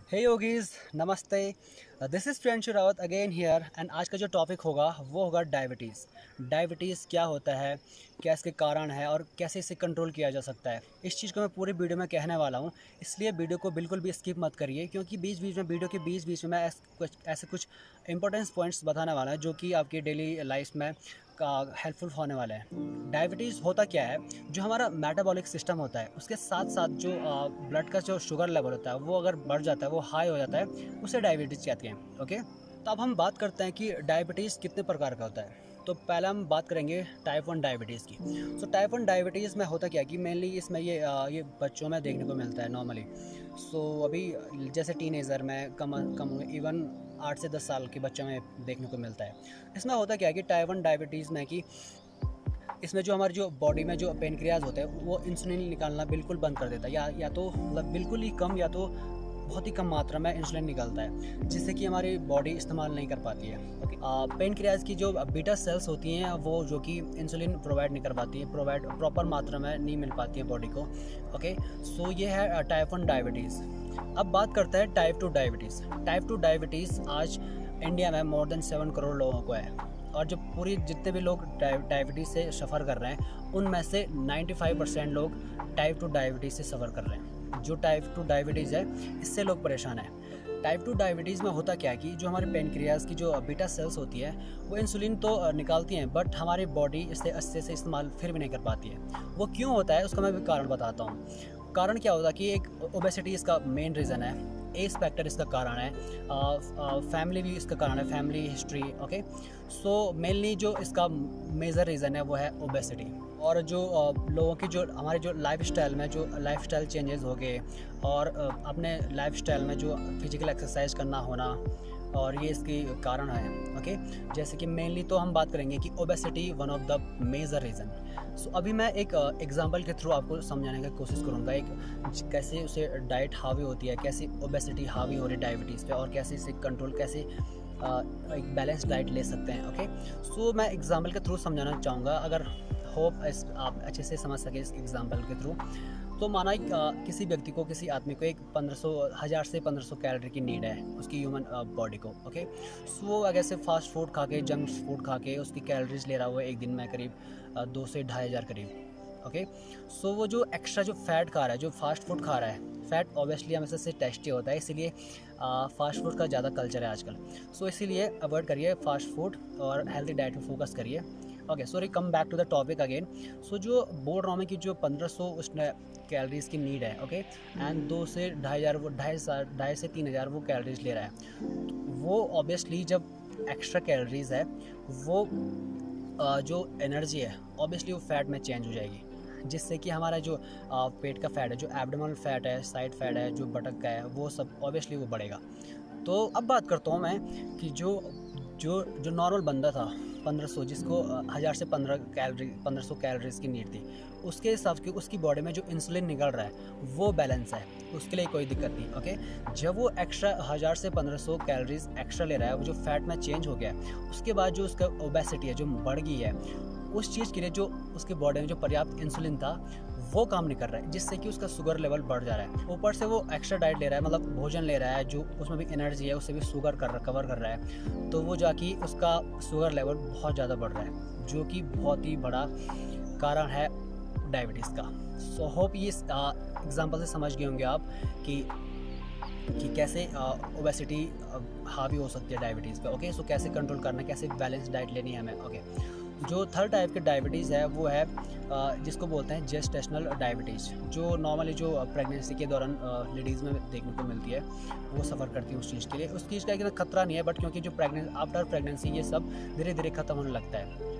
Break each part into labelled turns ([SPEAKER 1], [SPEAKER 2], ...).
[SPEAKER 1] हे yogis नमस्ते। This is Priyanshu Rawat again here and आज का जो टॉपिक होगा वो होगा डायबिटीज़। डायबिटीज़ क्या होता है, क्या इसके कारण है और कैसे इसे कंट्रोल किया जा सकता है, इस चीज़ को मैं पूरी वीडियो में कहने वाला हूँ। इसलिए वीडियो को बिल्कुल भी स्किप मत करिए, क्योंकि बीच बीच में वीडियो के बीच बीच में मैं ऐसे कुछ इंपॉर्टेंट पॉइंट्स बताने वाला है जो कि आपकी डेली लाइफ में का हेल्पफुल होने वाला है। डायबिटीज़ होता क्या है, जो हमारा मेटाबॉलिक सिस्टम होता है उसके साथ साथ जो ब्लड का जो शुगर लेवल होता है वो अगर बढ़ जाता है, वो हाई हो जाता है, उसे डायबिटीज़ कहते हैं। ओके, तो अब हम बात करते हैं कि डायबिटीज़ कितने प्रकार का होता है। तो पहले हम बात करेंगे टाइप 1 डायबिटीज़ की। सो टाइप 1 डायबिटीज़ में होता क्या है कि मेनली इसमें ये बच्चों में देखने को मिलता है नॉर्मली। सो अभी जैसे टीनेजर में कम इवन 8 से 10 साल के बच्चों में देखने को मिलता है। इसमें होता क्या है कि टाइप 1 डायबिटीज़ में कि इसमें जो हमारी जो बॉडी में जो पेनक्रियाज होता है वो इंसुलिन निकालना बिल्कुल बंद कर देता है, या तो मतलब बिल्कुल ही कम या तो बहुत ही कम मात्रा में इंसुलिन निकलता है, जिससे कि हमारी बॉडी इस्तेमाल नहीं कर पाती है। ओके, पेनक्रियाज की जो बीटा सेल्स होती हैं वो जो कि इंसुलिन प्रोवाइड नहीं कर पाती है, प्रॉपर मात्रा में नहीं मिल पाती है बॉडी को। ओके, सो ये है टाइप 1 डायबिटीज़। अब बात करते हैं टाइप 2 डायबिटीज़। टाइप 2 डायबिटीज़ आज इंडिया में मोर देन 7 करोड़ लोगों को है, और जो पूरी जितने भी लोग डायबिटीज़ से सफ़र कर रहे हैं उनमें से 95% लोग टाइप 2 डायबिटीज़ से सफ़र कर रहे हैं। जो टाइप 2 डायबिटीज़ है इससे लोग परेशान हैं। टाइप 2 डायबिटीज़ में होता क्या है कि जो हमारे पेनक्रियाज की जो बीटा सेल्स होती है वो इंसुलिन तो निकालती हैं, बट हमारी बॉडी इसे अच्छे से इस्तेमाल फिर भी नहीं कर पाती है। वो क्यों होता है उसका मैं भी कारण बताता हूँ। कारण क्या होता है कि एक ओबेसिटी इसका मेन रीज़न है, एज फैक्टर इसका कारण है, फैमिली भी इसका कारण है, family history. Okay, so mainly जो इसका मेजर रीज़न है वो है ओबेसिटी। और जो लोगों की जो हमारे जो लाइफस्टाइल में जो लाइफस्टाइल चेंजेस हो गए, और अपने लाइफस्टाइल में जो फिजिकल एक्सरसाइज करना होना, और ये इसके कारण है। ओके, जैसे कि मेनली तो हम बात करेंगे कि obesity one of the major reason. So अभी मैं एक एग्जांपल के थ्रू आपको समझाने की कोशिश करूँगा एक कैसे उसे डाइट हावी होती है, कैसे ओबेसिटी हावी हो रही है डायबिटीज़ पे, और कैसे इसे कंट्रोल, कैसे एक बैलेंस डाइट ले सकते हैं। ओके, सो मैं एग्जांपल के थ्रू समझाना चाहूँगा, अगर होप आप अच्छे से समझ सके इस एग्जांपल के थ्रू। तो माना किसी व्यक्ति को, किसी आदमी को एक 1000 से 1500 कैलोरी की नीड है उसकी ह्यूमन बॉडी को। ओके, सो वो अगर से फास्ट फूड खा के, जंक फूड खा के उसकी कैलोरीज ले रहा हुआ है एक दिन में करीब 2 से 2500 करीब। ओके, सो वो जो एक्स्ट्रा जो फैट खा रहा है, जो फास्ट फूड खा रहा है, फैट ऑब्वियसली हमेशा से टेस्टी होता है, इसीलिए फास्ट फूड का ज़्यादा कल्चर है आजकल। सो इसीलिए अवॉइड करिए फास्ट फूड और हेल्दी डाइट पे फोकस करिए। Okay, sorry, come back to the topic again. So जो बोल रहा हूँ मैं कि जो 1500 उसमें कैलोरीज़ की नीड है। ओके, एंड 2 से 2500 वो 2.5 से 3000 वो कैलोरीज ले रहा है, तो वो ऑब्वियसली जब एक्स्ट्रा कैलोरीज है वो जो एनर्जी है ऑब्वियसली वो फैट में चेंज हो जाएगी, जिससे कि हमारा जो पेट का फैट है, जो एब्डोमिनल फैट है, साइड फैट है, जो बटक का है, वो सब ऑब्वियसली वो बढ़ेगा। तो अब बात करता हूँ मैं कि जो जो जो नॉर्मल बंदा था 1500, जिसको 1000 से 1500 कैलोरीज की नीड थी, उसके हिसाब से उसकी बॉडी में जो इंसुलिन निकल रहा है वो बैलेंस है, उसके लिए कोई दिक्कत नहीं। ओके, जब वो एक्स्ट्रा 1000 से 1500 कैलोरीज एक्स्ट्रा ले रहा है, वो जो फैट में चेंज हो गया है, उसके बाद जो उसका ओबेसिटी है जो बढ़ गई है, उस चीज़ के लिए जो उसके बॉडी में जो पर्याप्त इंसुलिन था वो काम नहीं कर रहा है, जिससे कि उसका शुगर लेवल बढ़ जा रहा है। ऊपर से वो एक्स्ट्रा डाइट ले रहा है, मतलब भोजन ले रहा है जो उसमें भी एनर्जी है, उससे भी शुगर कवर कर रहा है, तो वो जाके उसका शुगर लेवल बहुत ज़्यादा बढ़ रहा है, जो कि बहुत ही बड़ा कारण है डायबिटीज़ का। सो होप ये एग्जांपल से समझ गए होंगे आप कि कैसे ओबेसिटी हावी हो सकती है डायबिटीज़ पे। ओके, सो कैसे कंट्रोल करना है, कैसे बैलेंस डाइट लेनी है हमें। ओके, जो थर्ड टाइप की डायबिटीज़ है वो है जिसको बोलते हैं जेस्टेशनल डायबिटीज़, जो नॉर्मली जो प्रेगनेंसी के दौरान लेडीज़ में देखने को मिलती है, वो सफ़र करती है उस चीज़ के लिए। उस चीज़ का इतना खतरा नहीं है, बट क्योंकि जो आफ्टर प्रेगनेंसी ये सब धीरे धीरे ख़त्म होने लगता है,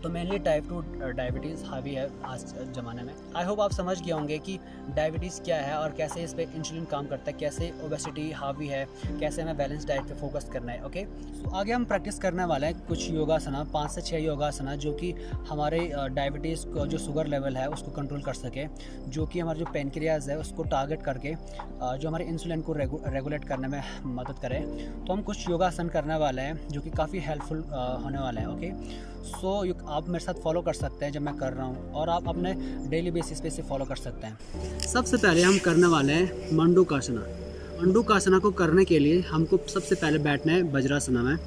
[SPEAKER 1] तो मेनली टाइप 2 डायबिटीज़ हावी है आज ज़माने में। आई होप आप समझ गए होंगे कि डायबिटीज़ क्या है और कैसे इस पर इंसुलिन काम करता है, कैसे ओबेसिटी हावी है, कैसे हमें बैलेंस डाइट पे फोकस करना है। ओके, सो आगे हम प्रैक्टिस करने वाले हैं कुछ योगासना, 5 से 6 योगासना, जो कि हमारे डायबिटीज़ को जो शुगर लेवल है उसको कंट्रोल कर सके, जो कि हमारे जो पेनक्रियाज है उसको टारगेट करके जो हमारे इंसुलिन को रेगुलेट करने में मदद करे। तो हम कुछ योगासन करने वाले हैं जो कि काफ़ी हेल्पफुल होने वाले हैं। ओके, सो आप मेरे साथ फॉलो कर सकते हैं जब मैं कर रहा हूँ, और आप अपने डेली बेसिस पे इसे फॉलो कर सकते हैं। सबसे पहले हम करने वाले हैं मंडूकासना। मंडूकासना को करने के लिए हमको सबसे पहले बैठना है वज्रासना में।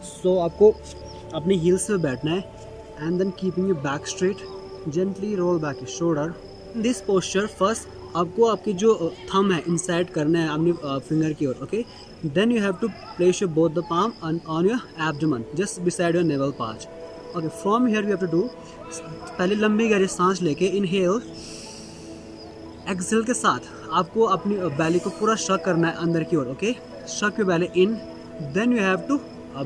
[SPEAKER 1] सो आपको अपनी हील्स पे बैठना है and then keeping your back straight, gently roll back your shoulder. This posture first आपको आपकी जो थंब है इंसाइड करना है अपनी फिंगर की ओर, okay. Then you have to place your both the palm on your abdomen just beside your navel part, okay. From here you have to do, पहले लंबी गहरी सांस लेके इनहेल, एक्सेल के साथ आपको अपनी बैली को पूरा शक करना है अंदर की ओर, okay. Suck your belly in, then you have to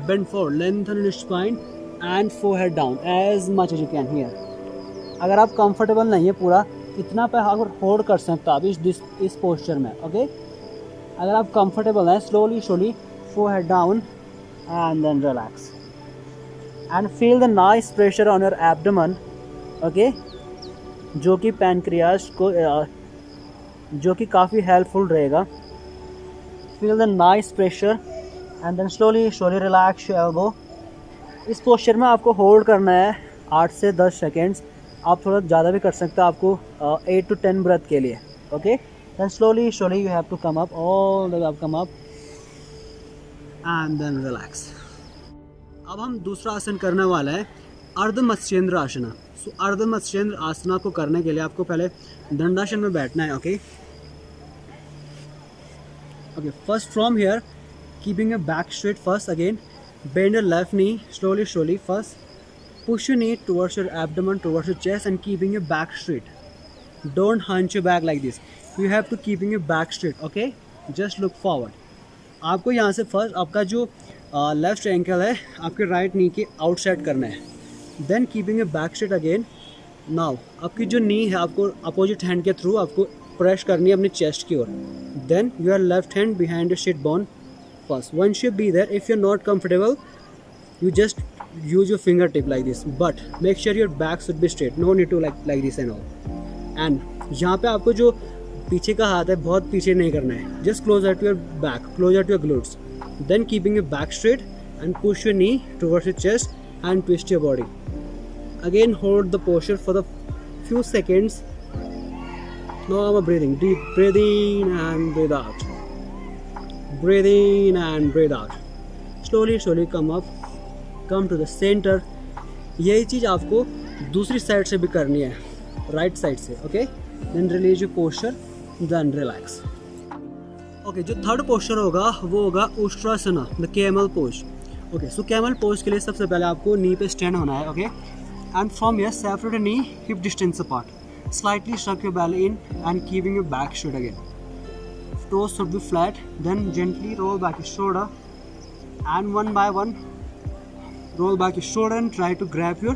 [SPEAKER 1] bend forward, lengthen your spine and forehead down as much as you can here. अगर आप कंफर्टेबल नहीं है पूरा इतना पे अगर होल्ड कर सकते आप इस पोस्चर में, ओके। अगर आप कंफर्टेबल हैं slowly forehead down and then relax and feel the nice pressure on your abdomen, okay, जो कि पैनक्रियाज को जो कि काफ़ी हेल्पफुल रहेगा। Feel the nice pressure and then slowly relax your elbow. इस पोस्चर में आपको होल्ड करना है 8 से 10 सेकेंड्स, आप थोड़ा ज़्यादा भी कर सकते हो आपको 8 to 10 ब्रेथ के लिए, okay. Then slowly you have to come up, all the way up, come up and then relax. अब हम दूसरा आसन करने वाला है अर्ध मत्स्येंद्र आसना। सो अर्ध मत्स्येंद्र आसना को करने के लिए आपको पहले दंडासन में बैठना है, okay. Okay, first from here keeping your back straight, first again bend your left knee slowly first, push your knee towards your abdomen, towards your chest and keeping your back straight. Don't hunch your back like this, you have to keeping your back straight, okay. Just look forward. आपको यहाँ से first आपका जो left ankle है आपके right knee के outside करना है, then keeping your back straight again. Now आपकी जो नी है आपको अपोजिट हैंड के थ्रू आपको प्रेस करनी है अपनी चेस्ट की ओर, then your left hand behind your sit bone first. Once you be there, if you're not comfortable you just use your fingertip like this, but make sure your back should be straight, no need to like this and all. And यहाँ पे आपको जो पीछे का हाथ है बहुत पीछे नहीं करना है, just closer to your back, closer to your glutes, then keeping your back straight and push your knee towards your chest and twist your body. Again hold the posture for the few seconds. Now breathing, deep breathe in and breathe out, breathe in and breathe out. Slowly come up, come to the center. यही चीज़ आपको दूसरी side से भी करनी है, right side से, okay. Then release your posture, then relax, okay. जो third posture होगा वो होगा Ushtrasana, the camel pose, okay. So camel pose के लिए सबसे पहले आपको नी पे स्टैंड होना है, okay. And from here separate knee hip distance apart, slightly शक your belly in and keeping your back straight again. Toes should be flat, then gently roll back your shoulder and one by one roll back your shoulder and try to grab your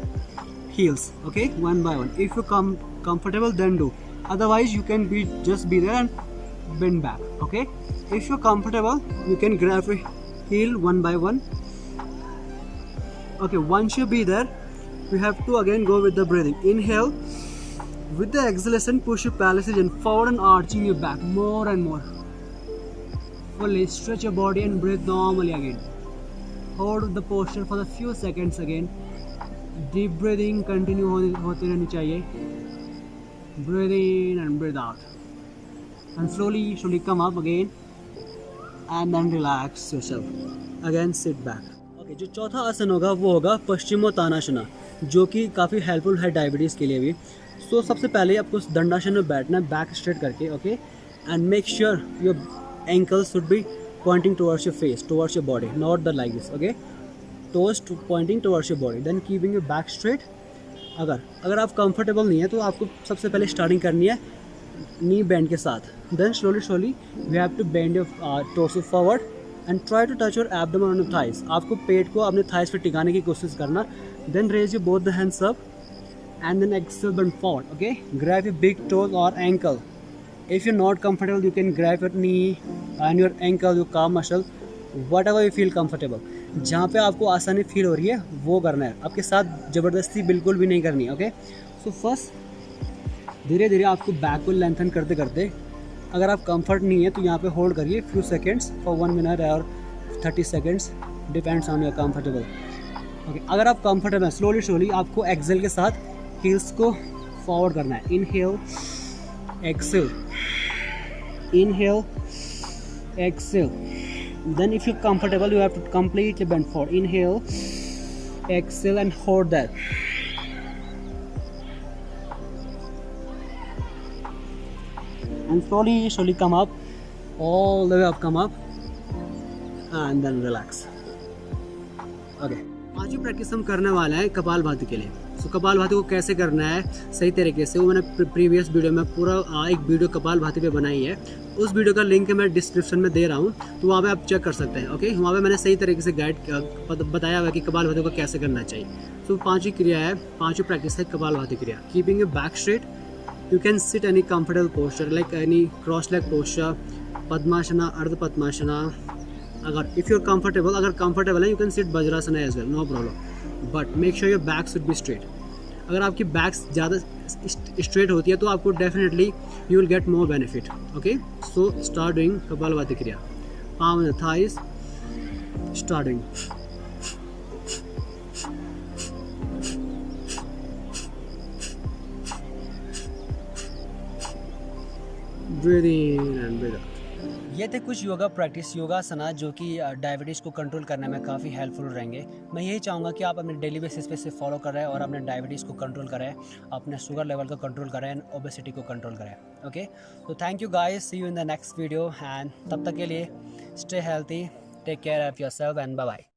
[SPEAKER 1] heels, okay, one by one. If you come comfortable then do, otherwise you can just be there and bend back, okay. If you're comfortable you can grab your heel one by one, okay. Once you be there you have to again go with the breathing. Inhale, with the exhalation push your pelvis in forward and arching your back more and more. Fully stretch your body and breathe normally again. Hold the posture for a few seconds again. Deep breathing continue होते रहनी चाहिए. Breathe in and breathe out. And slowly come up again. And then relax yourself. Again sit back. Okay, जो चौथा आसन होगा वो होगा पश्चिमोत्तानासना, जो कि काफ़ी हेल्पफुल है डायबिटीज़ के लिए भी। सो सबसे पहले आपको दंडासन में बैठना है बैक स्ट्रेट करके, okay. And make sure your ankles should be pointing towards your face, towards your body, not the like this, okay. Toes pointing towards your body, then keeping your back straight. अगर आप comfortable नहीं है तो आपको सबसे पहले starting करनी है नी बेंड के साथ, then slowly you have to bend your torso forward and try to touch your abdomen on your thighs. आपको पेट को अपने thighs पे टिकाने की कोशिश करना, then raise your both the hands up and then exhale, bend forward, okay. Grab your big toes or ankle. If you're not comfortable you can grab your knee and your ankle, your calf muscle, whatever you feel comfortable. जहाँ पे आपको आसानी feel हो रही है वो करना है, आपके साथ ज़बरदस्ती बिल्कुल भी नहीं करनी है, ओके। सो फर्स्ट धीरे धीरे आपको बैक को लेंथन करते करते, अगर आप कंफर्ट नहीं है तो यहाँ पे होल्ड करिए फ्यू सेकेंड्स फॉर 1 मिनट और 30 seconds, depends on your comfortable, okay. अगर आप कंफर्टेबल हैं स्लोली आपको एक्सेल के साथ हील्स को फॉरवर्ड करना है. Inhale, exhale, inhale, exhale. Then if you're comfortable, you have to completely bend forward. Inhale, exhale, and hold that. And slowly come up, all the way up, come up, and then relax. Okay. आज जो practice हम करने वाले हैं कपालभाति के लिए। सो कपालभाति को कैसे करना है सही तरीके से, वो मैंने प्रीवियस वीडियो में पूरा एक वीडियो कपालभाति पे बनाई है। उस वीडियो का लिंक मैं डिस्क्रिप्शन में दे रहा हूँ, तो वहाँ पे आप चेक कर सकते हैं। ओके, वहाँ पे मैंने सही तरीके से बताया हुआ है कि कपालभाति को कैसे करना चाहिए। सो 5 ही क्रिया है, 5 प्रैक्टिस है कपालभाति क्रिया। Keeping a back straight, you can sit any comfortable posture like any cross leg posture, Padmasana, Ardha Padmasana. अगर इफ़ यूर कंफर्टेबल, अगर कंफर्टेबल है you can sit Vajrasana as well, no problem, but make sure your back should be straight. अगर आपकी back ज़्यादा straight होती है तो आपको definitely you will get more benefit. Okay, so start doing Kapalbhati kriya. Palm in the thighs, start doing. Breathe in and breathe out. ये थे कुछ योगा प्रैक्टिस, योगासना, जो कि डायबिटीज़ को कंट्रोल करने में काफ़ी हेल्पफुल रहेंगे। मैं यही चाहूँगा कि आप अपने डेली बेसिस पे इसे फॉलो करें और अपने डायबिटीज़ को कंट्रोल करें, अपने शुगर लेवल को कंट्रोल करें एंड ओबेसिटी को कंट्रोल करें। ओके, तो thank you guys, see you in the next video, and तब तक के लिए stay healthy, take care of yourself and bye bye.